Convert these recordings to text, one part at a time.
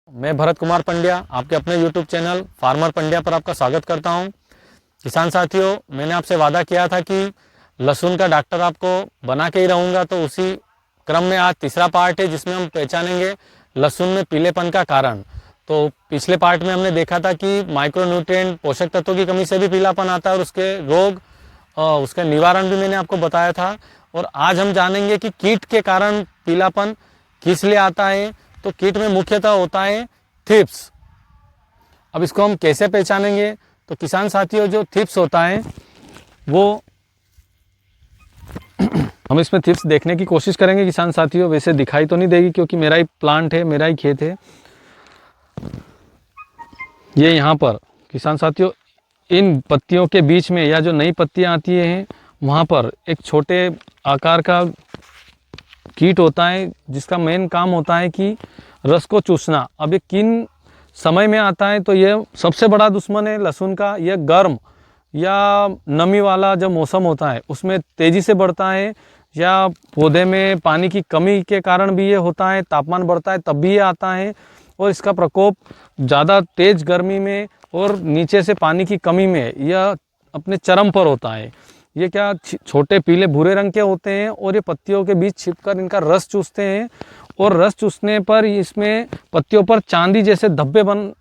मैं भरत कुमार पंड्या आपके अपने YouTube चैनल फार्मर पंड्या पर आपका स्वागत करता हूं। किसान साथियों, मैंने आपसे वादा किया था कि लहसुन का डॉक्टर आपको बना के ही रहूँगा, तो उसी क्रम में आज तीसरा पार्ट है जिसमें हम पहचानेंगे लहसुन में पीलेपन का कारण। तो पिछले पार्ट में हमने देखा था कि माइक्रोन्यूट्रिएंट पोषक तत्वों की कमी से भी पीलापन आता है और उसके रोग उसका निवारण भी मैंने आपको बताया था। और आज हम जानेंगे कि कीट के कारण पीलापन किस लिए आता है। तो कीट में मुख्यतः होता है थ्रिप्स। अब इसको हम कैसे पहचानेंगे? तो किसान साथियों, जो थ्रिप्स होता है वो हम इसमें थ्रिप्स देखने की कोशिश करेंगे किसान साथियों। वैसे दिखाई तो नहीं देगी क्योंकि मेरा ही प्लांट है, मेरा ही खेत है। ये यहाँ पर किसान साथियों, इन पत्तियों के बीच में या जो नई पत्तियाँ आती हैं वहाँ पर एक छोटे आकार का कीट होता है जिसका मेन काम होता है कि रस को चूसना। अब ये किन समय में आता है? तो ये सबसे बड़ा दुश्मन है लहसुन का। यह गर्म या नमी वाला जब मौसम होता है उसमें तेज़ी से बढ़ता है, या पौधे में पानी की कमी के कारण भी ये होता है, तापमान बढ़ता है तब भी ये आता है। और इसका प्रकोप ज़्यादा तेज़ गर्मी में और नीचे से पानी की कमी में यह अपने चरम पर होता है। ये क्या छोटे पीले भूरे रंग के होते हैं और ये पत्तियों के बीच छिपकर इनका रस चूसते हैं, और रस चूसने पर इसमें पत्तियों पर चांदी जैसे धब्बे बन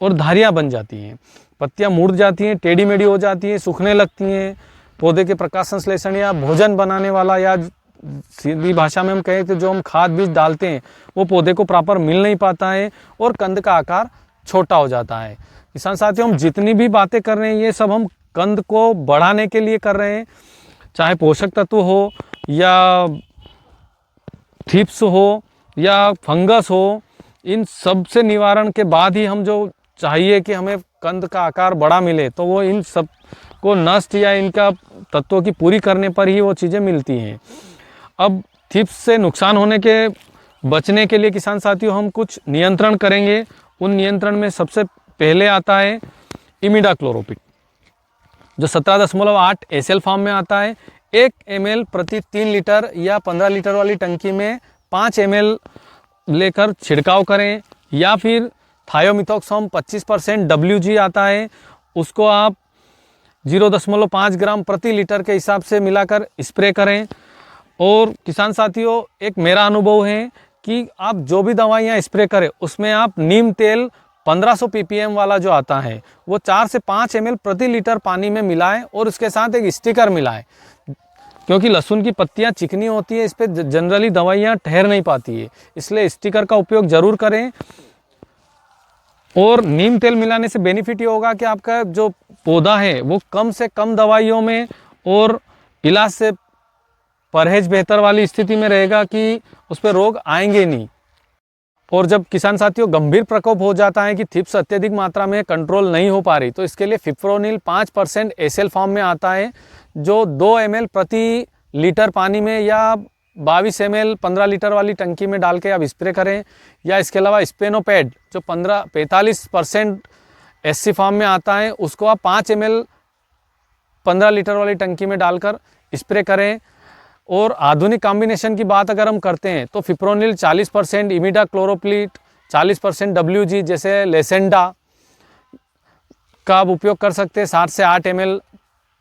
और धारियाँ बन जाती हैं। पत्तियाँ मुड़ जाती हैं, टेढ़ी मेढ़ी हो जाती हैं, सूखने लगती हैं। पौधे के प्रकाश संश्लेषण या भोजन बनाने वाला, या सीधी भाषा में हम कहें तो जो हम खाद बीज डालते हैं वो पौधे को प्रॉपर मिल नहीं पाता है और कंद का आकार छोटा हो जाता है। किसान साथियों, हम जितनी भी बातें कर रहे हैं ये सब हम कंद को बढ़ाने के लिए कर रहे हैं, चाहे पोषक तत्व हो या थ्रिप्स हो या फंगस हो। इन सब से निवारण के बाद ही हम जो चाहिए कि हमें कंद का आकार बड़ा मिले, तो वो इन सब को नष्ट या इनका तत्वों की पूरी करने पर ही वो चीज़ें मिलती हैं। अब थ्रिप्स से नुकसान होने के बचने के लिए किसान साथियों हम कुछ नियंत्रण करेंगे। उन नियंत्रण में सबसे पहले आता है इमिडाक्लोरोपिड, जो 17.8 SL फॉर्म में आता है। 1 ml प्रति 3 लीटर या 15 लीटर वाली टंकी में 5 ml लेकर छिड़काव करें, या फिर थायोमिथोक्सोम 25% WG आता है, उसको आप 0.5 ग्राम प्रति लीटर के हिसाब से मिलाकर स्प्रे करें। और किसान साथियों, एक मेरा अनुभव है कि आप जो भी दवाइयाँ स्प्रे करें उसमें आप नीम तेल 1500 ppm वाला जो आता है वो 4 से 5 ml प्रति लीटर पानी में मिलाएं और उसके साथ एक स्टिकर मिलाएं, क्योंकि लहसुन की पत्तियां चिकनी होती है, इस पर जनरली दवाइयां ठहर नहीं पाती है, इसलिए स्टिकर का उपयोग जरूर करें। और नीम तेल मिलाने से बेनिफिट ये होगा कि आपका जो पौधा है वो कम से कम दवाइयों में और इलाज से परहेज बेहतर वाली स्थिति में रहेगा कि उस पर रोग आएंगे नहीं। और जब किसान साथियों गंभीर प्रकोप हो जाता है कि थ्रिप्स अत्यधिक मात्रा में कंट्रोल नहीं हो पा रही, तो इसके लिए फिप्रोनिल 5% SL फॉर्म में आता है, जो 2 ml प्रति लीटर पानी में या 22 ml 15 लीटर वाली टंकी में डाल के आप स्प्रे करें। या इसके अलावा स्पेनोपेड जो 45% SC फॉर्म में आता है, उसको आप 5 ml 15 लीटर वाली टंकी में डालकर स्प्रे करें। और आधुनिक कॉम्बिनेशन की बात अगर हम करते हैं तो फिप्रोनिल 40%, इमिडाक्लोरोपिड 40% WG जैसे लेसेंडा का आप उपयोग कर सकते हैं 7 से 8 ml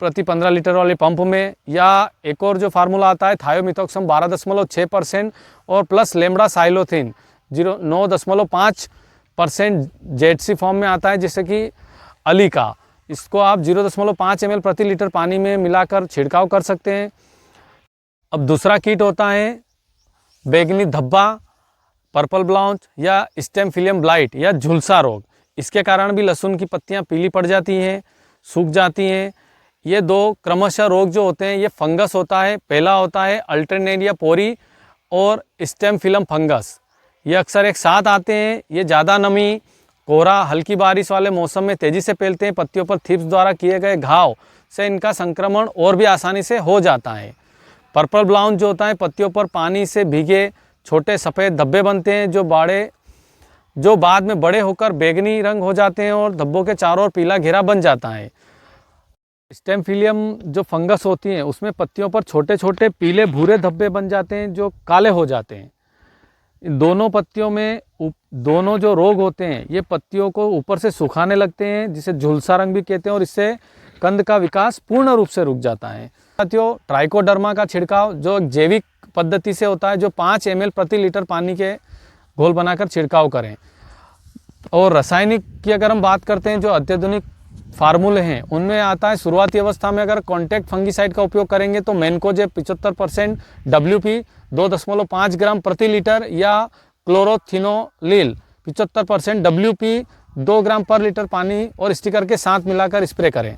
प्रति 15 लीटर वाले पंप में। या एक और जो फार्मूला आता है थायोमिथोक्सम 12.6% और प्लस लेमडा साइलोथिन 9.5% ZC फॉर्म में आता है, जैसे कि अली का, इसको आप 0.5 ml प्रति लीटर पानी में मिलाकर छिड़काव कर सकते हैं। अब दूसरा कीट होता है बैगनी धब्बा, पर्पल ब्लाउच या स्टेम फिलियम ब्लाइट या झुलसा रोग। इसके कारण भी लहसुन की पत्तियां पीली पड़ जाती हैं, सूख जाती हैं। ये दो क्रमशः रोग जो होते हैं ये फंगस होता है। पहला होता है अल्टरनेरिया पोरी और स्टेम फिलम फंगस, ये अक्सर एक साथ आते हैं। ये ज़्यादा नमी, कोहरा, हल्की बारिश वाले मौसम में तेज़ी से फैलते हैं। पत्तियों पर थ्रिप्स द्वारा किए गए घाव से इनका संक्रमण और भी आसानी से हो जाता है। पर्पल ब्लाउन जो होता है, पत्तियों पर पानी से भीगे छोटे सफ़ेद धब्बे बनते हैं जो बाद में बड़े होकर बैगनी रंग हो जाते हैं और धब्बों के चारों ओर पीला घेरा बन जाता है। स्टेम फिलियम जो फंगस होती है उसमें पत्तियों पर छोटे छोटे पीले भूरे धब्बे बन जाते हैं जो काले हो जाते हैं। इन दोनों पत्तियों में दोनों जो रोग होते हैं ये पत्तियों को ऊपर से सुखाने लगते हैं, जिसे झुलसा रंग भी कहते हैं, और इससे कंद का विकास पूर्ण रूप से रुक जाता है। साथियों, ट्राइकोडर्मा का छिड़काव जो जैविक पद्धति से होता है, जो 5 ml प्रति लीटर पानी के घोल बनाकर छिड़काव करें। और रासायनिक की अगर हम बात करते हैं, जो अत्याधुनिक फार्मूले हैं उनमें आता है, शुरुआती अवस्था में अगर कॉन्टैक्ट फंगीसाइड का उपयोग करेंगे तो मैनकोजेब 75% WP 2.5 ग्राम प्रति लीटर या क्लोरोथिनोलिल 75% WP 2 ग्राम पर लीटर पानी और स्टिकर के साथ मिलाकर स्प्रे करें।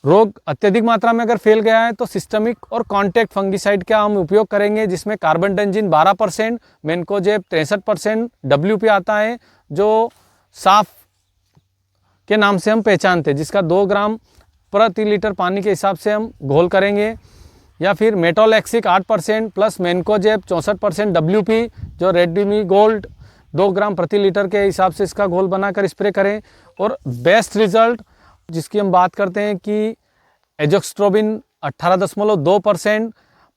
रोग अत्यधिक मात्रा में अगर फैल गया है तो सिस्टमिक और कॉन्टैक्ट फंगीसाइड का हम उपयोग करेंगे, जिसमें कार्बेंडाजिम 12%, मैनकोजेब 63%, WP आता है जो साफ के नाम से हम पहचानते हैं, जिसका 2 ग्राम प्रति लीटर पानी के हिसाब से हम घोल करेंगे। या फिर मेटोलेक्सिक 8% प्लस मैनकोजेब 64% WP जो रेडमी गोल्ड 2 ग्राम प्रति लीटर के हिसाब से इसका घोल बनाकर स्प्रे करें। और बेस्ट रिजल्ट जिसकी हम बात करते हैं कि एजोक्स्ट्रोबिन 18.2%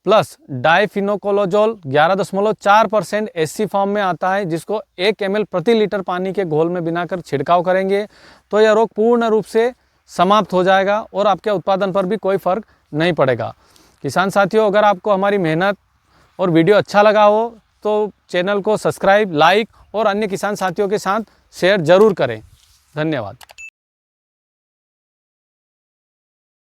प्लस डाइफिनोकोलोजोल 11.4% SC फॉर्म में आता है, जिसको 1 ml प्रति लीटर पानी के घोल में बनाकर छिड़काव करेंगे तो यह रोग पूर्ण रूप से समाप्त हो जाएगा और आपके उत्पादन पर भी कोई फर्क नहीं पड़ेगा। किसान साथियों, अगर आपको हमारी मेहनत और वीडियो अच्छा लगा हो तो चैनल को सब्सक्राइब, लाइक और अन्य किसान साथियों के साथ शेयर जरूर करें। धन्यवाद।